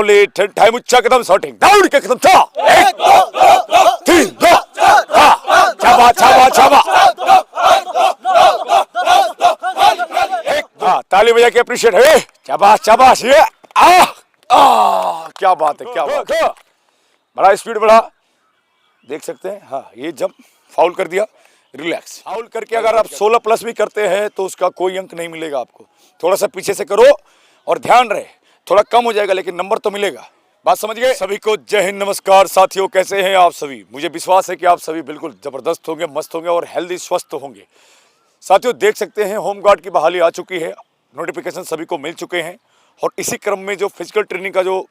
अवली time उच्चा कदम shooting दौड़ के कदम था 1 2 3 2 छाबा छाबा छाबा ताली बजा के अप्रिशिएट है शाबाश शाबाश ये क्या बात है क्या बात है बड़ा स्पीड बढ़ा देख सकते हैं। हाँ ये जंप फाउल कर दिया रिलैक्स फाउल करके अगर आप 16 प्लस भी करते हैं तो उसका कोई अंक नहीं मिलेगा आपको। थोड़ा सा पीछे से करो और ध्यान रहे थोड़ा कम हो जाएगा लेकिन नंबर तो मिलेगा। बात समझ गए। सभी को जय हिंद नमस्कार साथियों, कैसे हैं आप सभी। मुझे विश्वास है कि आप सभी बिल्कुल जबरदस्त होंगे, मस्त होंगे और हेल्दी स्वस्थ होंगे। साथियों देख सकते हैं होमगार्ड की बहाली आ चुकी है, नोटिफिकेशन सभी को मिल चुके हैं और इसी क्रम में जो फिजिकल ट्रेनिंग का जो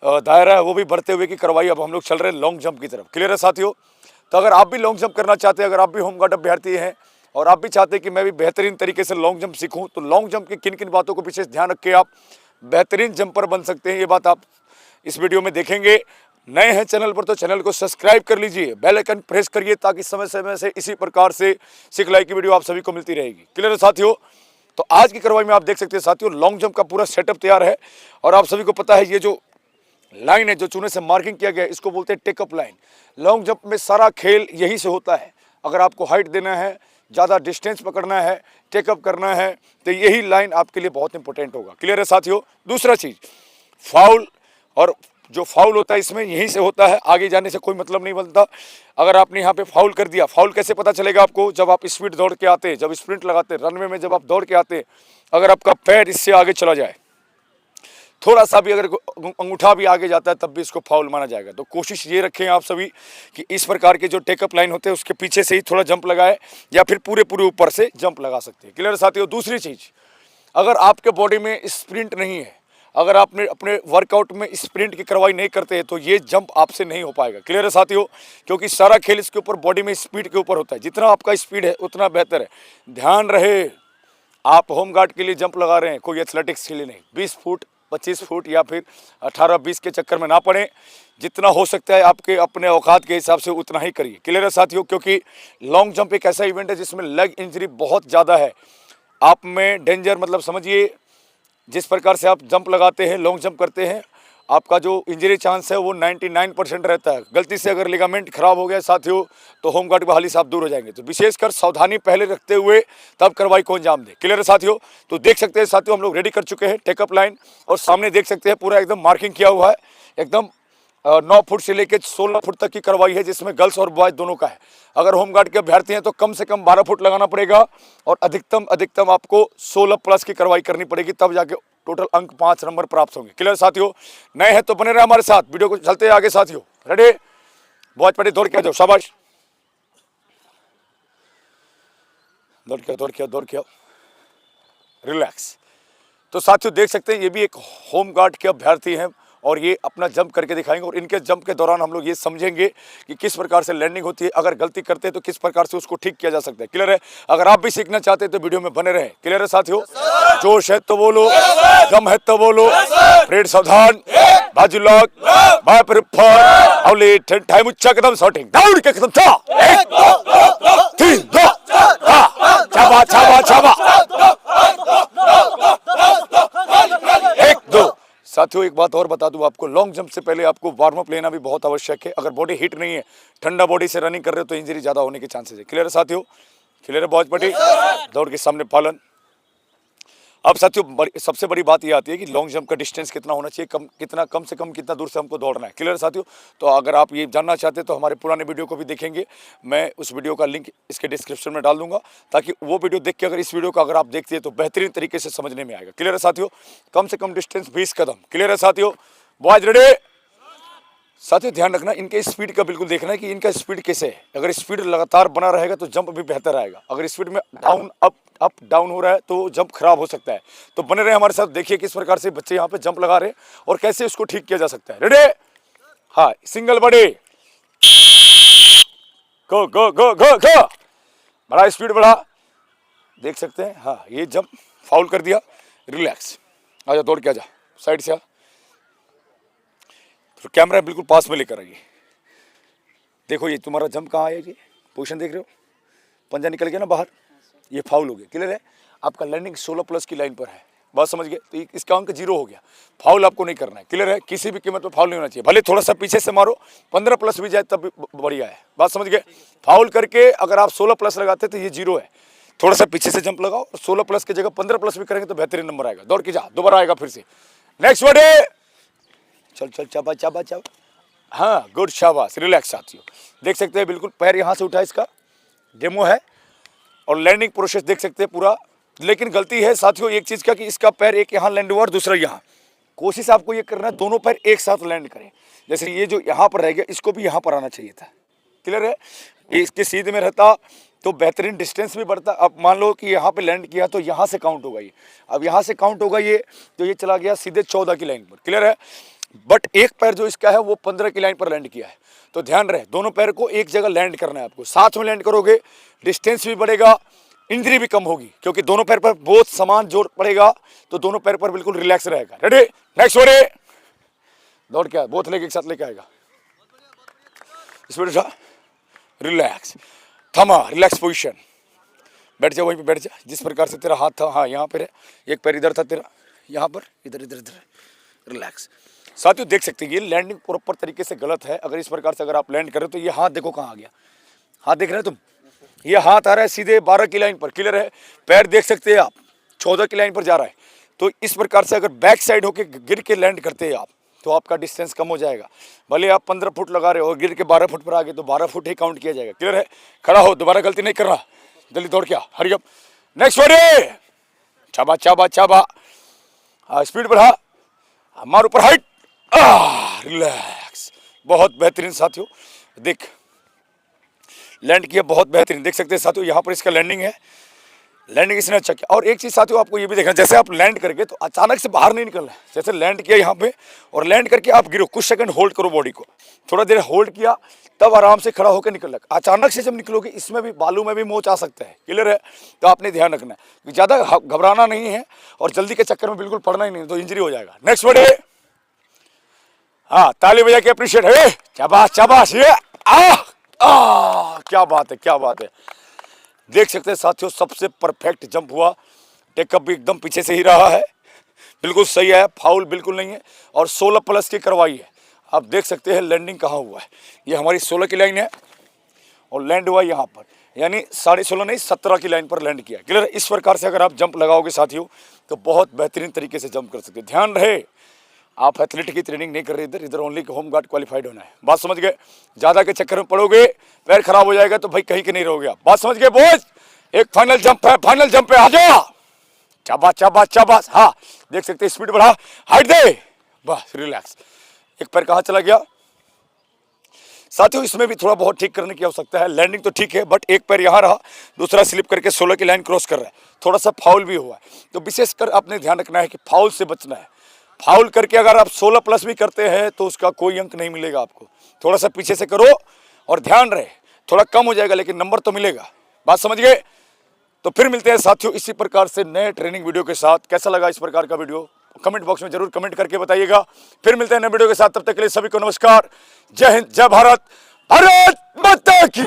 दायरा है वो भी बढ़ते हुए की कार्रवाई अब हम लोग चल रहे हैं लॉन्ग जंप की तरफ। क्लियर है साथियों। तो अगर आप भी लॉन्ग जंप करना चाहते हैं, अगर आप भी होमगार्ड अभ्यर्थी हैं और आप भी चाहते हैं कि मैं भी बेहतरीन तरीके से लॉन्ग जंप सीखूं, तो लॉन्ग जंप की किन किन बातों को विशेष ध्यान रख के आप बेहतरीन जंपर बन सकते हैं, ये बात आप इस वीडियो में देखेंगे। नए हैं चैनल पर तो चैनल को सब्सक्राइब कर लीजिए, बेल आइकन प्रेस करिए ताकि समय समय से इसी प्रकार से सिखलाई की वीडियो आप सभी को मिलती रहेगी। क्लियर है साथियों। तो आज की कार्रवाई में आप देख सकते हैं साथियों लॉन्ग जंप का पूरा सेटअप तैयार है और आप सभी को पता है ये जो लाइन है जो चूने से मार्किंग किया गया है इसको बोलते हैं टेकअप लाइन। लॉन्ग जंप में सारा खेल यही से होता है। अगर आपको हाइट देना है, ज़्यादा डिस्टेंस पकड़ना है, टेकअप करना है तो यही लाइन आपके लिए बहुत इंपॉर्टेंट होगा। क्लियर है साथियों। दूसरा चीज़ फाउल, और जो फाउल होता है इसमें यहीं से होता है, आगे जाने से कोई मतलब नहीं बनता। अगर आपने यहाँ पे फाउल कर दिया, फाउल कैसे पता चलेगा आपको, जब आप स्पीड दौड़ के आते हैं, जब स्प्रिंट लगाते हैं, रनवे में जब आप दौड़ के आते हैं, अगर आपका पैर इससे आगे चला जाए, थोड़ा सा भी अगर अंगूठा भी आगे जाता है तब भी इसको फाउल माना जाएगा। तो कोशिश ये रखें आप सभी कि इस प्रकार के जो टेकअप लाइन होते हैं उसके पीछे से ही थोड़ा जंप लगाए या फिर पूरे ऊपर से जंप लगा सकते हैं। क्लियर साथियों। दूसरी चीज़, अगर आपके बॉडी में स्प्रिंट नहीं है, अगर आपने अपने वर्कआउट में स्प्रिंट की कार्रवाई नहीं करते हैं तो ये जंप आपसे नहीं हो पाएगा। क्लियर है साथियों। क्योंकि सारा खेल इसके ऊपर बॉडी में स्पीड के ऊपर होता है। जितना आपका स्पीड है उतना बेहतर है। ध्यान रहे आप होमगार्ड के लिए जंप लगा रहे हैं, कोई एथलेटिक्स के लिए नहीं। 20 फुट 25 फुट या फिर 18-20 के चक्कर में ना पड़े। जितना हो सकता है आपके अपने औकात के हिसाब से उतना ही करिए। क्लियर है साथियों। क्योंकि लॉन्ग जंप एक ऐसा इवेंट है जिसमें लेग इंजरी बहुत ज़्यादा है। आप में डेंजर मतलब समझिए, जिस प्रकार से आप जंप लगाते हैं, लॉन्ग जंप करते हैं, आपका जो इंजरी चांस है वो 99% रहता है। गलती से अगर लिगामेंट खराब हो गया साथियों तो होमगार्ड बहाली से आप दूर हो जाएंगे। तो विशेषकर सावधानी पहले रखते हुए तब कार्रवाई को अंजाम दें। क्लियर है साथियों। तो देख सकते हैं साथियों हम लोग रेडी कर चुके हैं टेकअप लाइन और सामने देख सकते हैं पूरा एकदम मार्किंग किया हुआ है। एकदम 9 फुट से लेकर 16 फुट तक की कार्रवाई है जिसमें गर्ल्स और बॉयज दोनों का है। अगर होमगार्ड के अभ्यर्थी हैं तो कम से कम 12 फुट लगाना पड़ेगा और अधिकतम आपको 16 प्लस की कार्रवाई करनी पड़ेगी, तब जाके टोटल अंक 5 नंबर प्राप्त होंगे। क्लियर साथियों। नए हैं तो बने रहे हमारे साथ, वीडियो को चलते हैं आगे साथियों। रेडी, बहुत पड़े दौड़ के आ जाओ, शाबाश, दौड़ के रिलैक्स। तो साथियों देख सकते हैं ये भी एक होमगार्ड के अभ्यर्थी हैं और ये अपना जंप करके दिखाएंगे और इनके जंप के दौरान हम लोग ये समझेंगे कि किस प्रकार से लैंडिंग होती है, अगर गलती करते हैं तो किस प्रकार से उसको ठीक किया जा सकता है। क्लियर है। अगर आप भी सीखना चाहते हैं तो वीडियो में बने रहें। क्लियर है साथियों। जोश है तो बोलो, दम है तो बोलो, परेड सावधान, बाजू लॉक, बाय पर अवली टाइम उच्चा कदम शॉटिंग दौड़ के कदम था 1 2 3 2 छाबा छाबा छाबा 1 2। साथियों एक बात और बता दूं आपको, लॉन्ग जंप से पहले आपको वार्म अप लेना भी बहुत आवश्यक है। अगर बॉडी हिट नहीं है, ठंडा बॉडी से रनिंग कर रहे हो तो इंजरी ज्यादा होने के चांसेस है। क्लियर है साथियों। क्लियर है बहुत पटी। दौड़ के सामने पालन। अब साथियों सबसे बड़ी बात ये आती है कि लॉन्ग जंप का डिस्टेंस कितना होना चाहिए, कम से कम कितना दूर से हमको दौड़ना है। क्लियर है साथियों। तो अगर आप ये जानना चाहते हैं तो हमारे पुराने वीडियो को भी देखेंगे, मैं उस वीडियो का लिंक इसके डिस्क्रिप्शन में डाल दूंगा ताकि वो वीडियो देख के अगर इस वीडियो को अगर आप देखते हैं तो बेहतरीन तरीके से समझने में आएगा। क्लियर है साथियों। कम से कम डिस्टेंस 20 कदम। क्लियर है साथियों। Boys ready. साथियों ध्यान रखना इनके स्पीड का बिल्कुल देखना है कि इनका स्पीड कैसे है। अगर स्पीड लगातार बना रहेगा तो जंप भी बेहतर आएगा। अगर स्पीड में डाउन अप डाउन हो रहा है तो जंप खराब हो सकता है। तो बने रहे हमारे साथ, देखिए किस प्रकार से बच्चे यहाँ पे जंप लगा रहे हैं और कैसे इसको ठीक किया जा सकता है। रेडी, हाँ, सिंगल बॉडी, गो गो गो गो गो, बड़ा स्पीड बढ़ा, देख सकते हैं। हाँ ये जंप फाउल कर दिया, रिलैक्स, आजा दौड़ के आजा, साइड से आ, तो कैमरा बिल्कुल पास में लेकर आइए। देखो ये तुम्हारा जंप कहाँ है, ये पोजीशन देख रहे हो, पंजा निकल गया ना बाहर, ये फाउल हो गया। क्लियर है। आपका लैंडिंग 16 प्लस की लाइन पर है। बात समझ गए। तो इसका अंक 0 हो गया। फाउल आपको नहीं करना है, क्लियर है। किसी भी कीमत पर फाउल नहीं होना चाहिए, भले थोड़ा सा पीछे से मारो, 15 प्लस भी जाए तब भी बढ़िया है। बात समझ गए। फाउल करके अगर आप 16 प्लस लगाते तो ये 0 है। थोड़ा सा पीछे से जंप लगाओ, 16 प्लस की जगह 15 प्लस भी करेंगे तो बेहतरीन नंबर आएगा। दौड़ के जा, दोबारा आएगा फिर से। नेक्स्ट वर्ड है, चल चल, चाबा चाबा चाबा। हाँ गुड, शाबाश, रिलैक्स साथियों। देख सकते हैं बिल्कुल पैर यहाँ से उठा, इसका डेमो है और लैंडिंग प्रोसेस देख सकते हैं पूरा। लेकिन गलती है साथियों एक चीज़ का कि इसका पैर एक यहाँ लैंड हुआ और दूसरा यहाँ। कोशिश आपको ये करना है दोनों पैर एक साथ लैंड करें। जैसे ये जो यहाँ पर रह गया, इसको भी यहाँ पर आना चाहिए था, क्लियर है। इसके सीधे में रहता तो बेहतरीन डिस्टेंस भी बढ़ता। अब मान लो कि यहाँ पे लैंड किया तो यहाँ से काउंट होगा ये, अब यहाँ से काउंट होगा ये, तो ये चला गया सीधे 14 की लाइन पर, क्लियर है। बट एक पैर जो इसका है वो 15 की लाइन पर लैंड किया है। तो ध्यान रहे दोनों पैर को एक जगह लैंड करना है आपको, साथ में लैंड करोगे, डिस्टेंस भी बढ़ेगा, इंजरी भी कम होगी, क्योंकि दोनों पैर पर बहुत समान जोर पड़ेगा, तो दोनों पैर पर बिल्कुल रिलैक्स रहेगा। रेडी, नेक्स्ट हो रे, दौड़ क्या बहुत लेके एक साथ लेके आएगा। स्पीड उठा, रिलैक्स, थमा, रिलैक्स पोजीशन, बैठ जा, वहीं पे बैठ जा जिस प्रकार से तेरा हाथ था। हाँ यहाँ पर है, एक पैर इधर था तेरा, यहाँ पर इधर इधर इधर, रिलैक्स। साथियों देख सकते हैं ये लैंडिंग प्रॉपर तरीके से गलत है। अगर इस प्रकार से अगर आप लैंड करें तो ये हाथ देखो कहाँ आ गया, हाथ देख रहे हैं तुम, ये हाथ आ रहा है सीधे 12 की लाइन पर, क्लियर है। पैर देख सकते हैं आप 14 की लाइन पर जा रहा है। तो इस प्रकार से अगर बैक साइड होके गिर के लैंड करते हैं आप तो आपका डिस्टेंस कम हो जाएगा। भले आप 15 फुट लगा रहे हो और गिर के 12 फुट पर आ गए तो 12 फुट ही काउंट किया जाएगा, क्लियर है। खड़ा हो, दोबारा गलती नहीं करना, जल्दी दौड़ क्या, हरी अप। नेक्स्ट वर्ड, चाबा चाबा चाबा, स्पीड बढ़ा, मार ऊपर, हाइट, रिलैक्स, बहुत बेहतरीन साथियों। देख लैंड किया, बहुत बेहतरीन, देख सकते हैं साथियों यहाँ पर इसका लैंडिंग है, लैंडिंग इसने अच्छा किया। और एक चीज़ साथियों आपको ये भी देखना, जैसे आप लैंड करके तो अचानक से बाहर नहीं निकलना है। जैसे लैंड किया यहाँ पे और लैंड करके आप गिरो, कुछ सेकंड होल्ड करो बॉडी को, थोड़ा देर होल्ड किया, तब आराम से खड़ा होकर निकल लगा। अचानक से जब निकलोगे इसमें भी बालू में भी मोच आ सकता है, क्लियर है। तो आपने ध्यान रखना है, ज़्यादा घबराना नहीं है और जल्दी के चक्कर में बिल्कुल पड़ना ही नहीं, तो इंजरी हो जाएगा। नेक्स्ट वर्ड है, हाँ ताली बजा के अप्रिशिएट है, शाबाश शाबाश, ये क्या बात है, क्या बात है। देख सकते हैं साथियों सबसे परफेक्ट जंप हुआ, टेकअप भी एकदम पीछे से ही रहा है, बिल्कुल सही है, फाउल बिल्कुल नहीं है और 16 प्लस की करवाई है। आप देख सकते हैं लैंडिंग कहाँ हुआ है, ये हमारी 16 की लाइन है और लैंड हुआ यहाँ पर, यानी 16.5 नहीं 17 की लाइन पर लैंड किया, क्लियर। इस प्रकार से अगर आप जंप लगाओगे साथियों तो बहुत बेहतरीन तरीके से जंप कर सकते हैं। ध्यान रहे आप एथलेटिक की ट्रेनिंग नहीं कर रहे, इधर ओनली होम गार्ड क्वालिफाइड होना है, बात समझ गए। ज़्यादा के चक्कर में पड़ोगे, पैर खराब हो जाएगा तो भाई कहीं के नहीं रहोगे आप, बात समझ गए बोझ। एक फाइनल जंप है, फाइनल जंप पे आ जा, चाबा चाबा चाबा। हाँ देख सकते हैं स्पीड बढ़ा, हाइट दे, बस रिलैक्स। एक पैर कहाँ चला गया साथियों, इसमें भी थोड़ा बहुत ठीक करने की आवश्यकता है। लैंडिंग तो ठीक है बट एक पैर यहाँ रहा, दूसरा स्लिप करके 16 की लाइन क्रॉस कर रहा है, थोड़ा सा फाउल भी हुआ है। तो विशेषकर आपने ध्यान रखना है कि फाउल से बचना है। फाउल करके अगर आप 16 प्लस भी करते हैं तो उसका कोई अंक नहीं मिलेगा आपको। थोड़ा सा पीछे से करो और ध्यान रहे थोड़ा कम हो जाएगा लेकिन नंबर तो मिलेगा, बात समझ गए। तो फिर मिलते हैं साथियों इसी प्रकार से नए ट्रेनिंग वीडियो के साथ। कैसा लगा इस प्रकार का वीडियो कमेंट बॉक्स में जरूर कमेंट करके बताइएगा। फिर मिलते हैं नए वीडियो के साथ, तब तक के लिए सभी को नमस्कार, जय हिंद, जय भारत, भारत माता की।